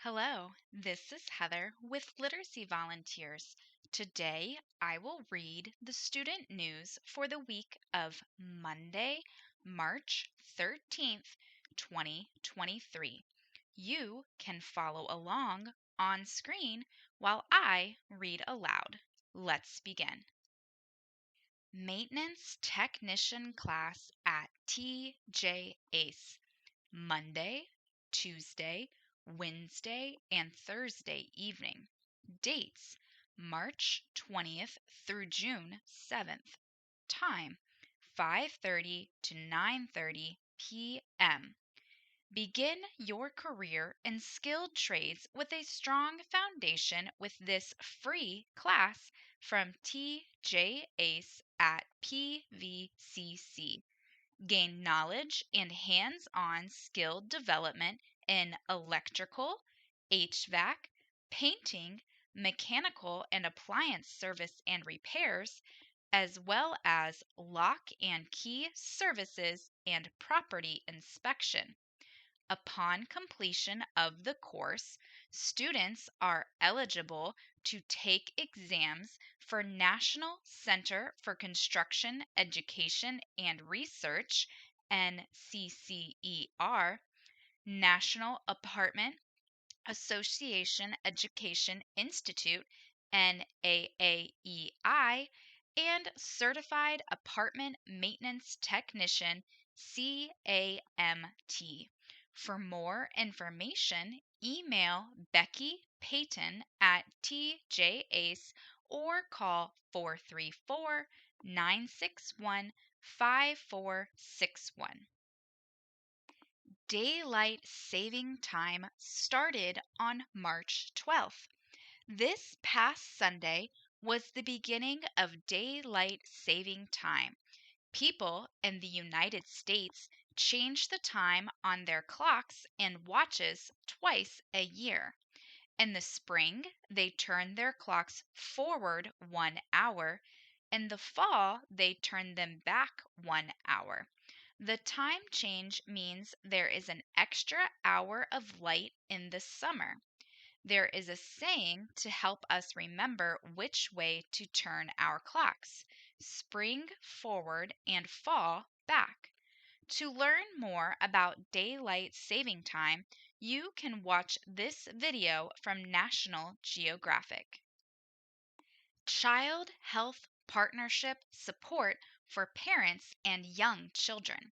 Hello, this is Heather with Literacy Volunteers. Today I will read the student news for the week of Monday, March 13th, 2023. You can follow along on screen while I read aloud. Let's begin. Maintenance Technician class at TJ Ace. Monday, Tuesday, Wednesday, and Thursday evening. Dates: March 20th through June 7th. Time: 5:30 to 9:30 p.m. Begin your career in skilled trades with a strong foundation with this free class from TJ Ace at PVCC. Gain knowledge and hands-on skill development in electrical, HVAC, painting, mechanical and appliance service and repairs, as well as lock and key services and property inspection. Upon completion of the course, students are eligible to take exams for National Center for Construction Education and Research, NCCER, National Apartment Association Education Institute, NAAEI, and Certified Apartment Maintenance Technician, CAMT. For more information, email Becky Payton at TJACE or call 434 961 5461. Daylight saving time started on March 12th. This past Sunday was the beginning of daylight saving time. People in the United States change the time on their clocks and watches twice a year. In the spring, they turn their clocks forward 1 hour. In the fall, they turn them back 1 hour. The time change means there is an extra hour of light in the summer. There is a saying to help us remember which way to turn our clocks: spring forward and fall back. To learn more about daylight saving time, you can watch this video from National Geographic. Child Health Partnership Support for Parents and Young Children.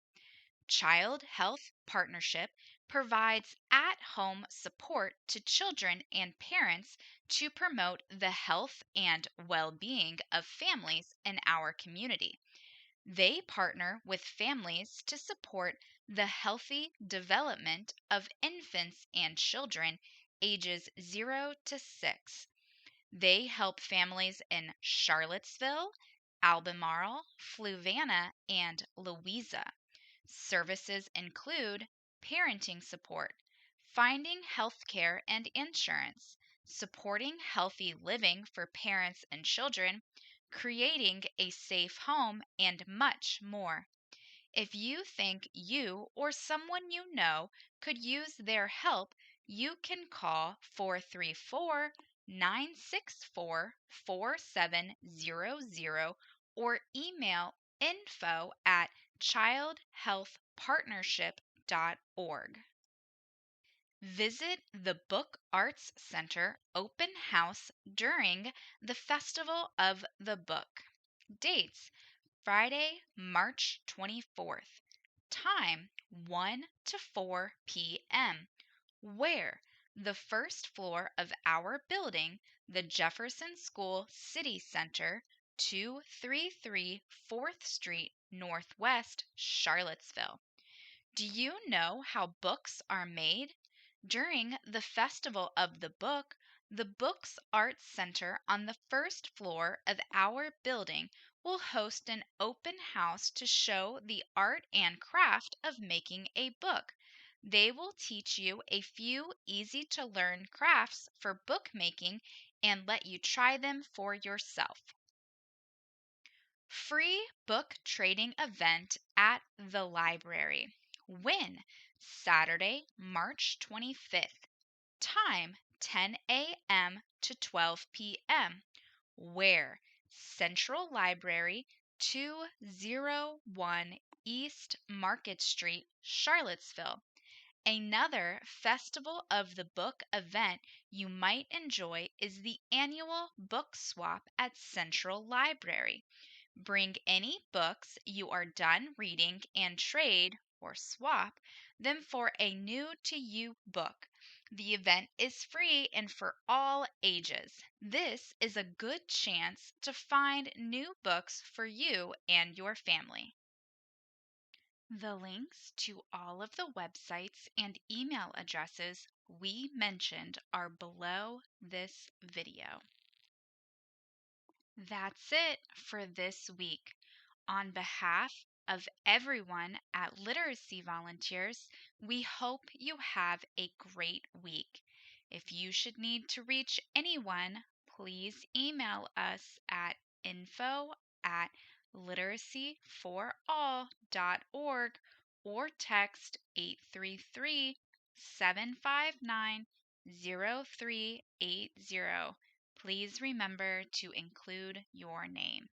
Child Health Partnership provides at-home support to children and parents to promote the health and well-being of families in our community. They partner with families to support the healthy development of infants and children ages 0 to 6. They help families in Charlottesville, Albemarle, Fluvanna, and Louisa. Services include parenting support, finding health care and insurance, supporting healthy living for parents and children, creating a safe home, and much more. If you think you or someone you know could use their help, you can call 434 964 4700 or email info at childhealthpartnership.org. Visit the Book Arts Center open house during the Festival of the Book. Dates: Friday, March 24th. Time: 1 to 4 p.m. Where? The first floor of our building, the Jefferson School City Center, 233 4th Street Northwest, Charlottesville. Do you know how books are made? During the Festival of the Book, the Books Arts Center on the first floor of our building will host an open house to show the art and craft of making a book. They will teach you a few easy-to-learn crafts for bookmaking and let you try them for yourself. Free book trading event at the library. When? Saturday, March 25th. Time 10 a.m. to 12 p.m. Where? Central Library, 201 East Market Street, Charlottesville. Another Festival of the Book event you might enjoy is the annual Book Swap at Central Library. Bring any books you are done reading and trade or swap them for a new to you book. The event is free and for all ages. This is a good chance to find new books for you and your family. The links to all of the websites and email addresses we mentioned are below this video. That's it for this week. On behalf of everyone at Literacy Volunteers, we hope you have a great week. If you should need to reach anyone, please email us at info@literacyforall.org or text 833-759-0380. Please remember to include your name.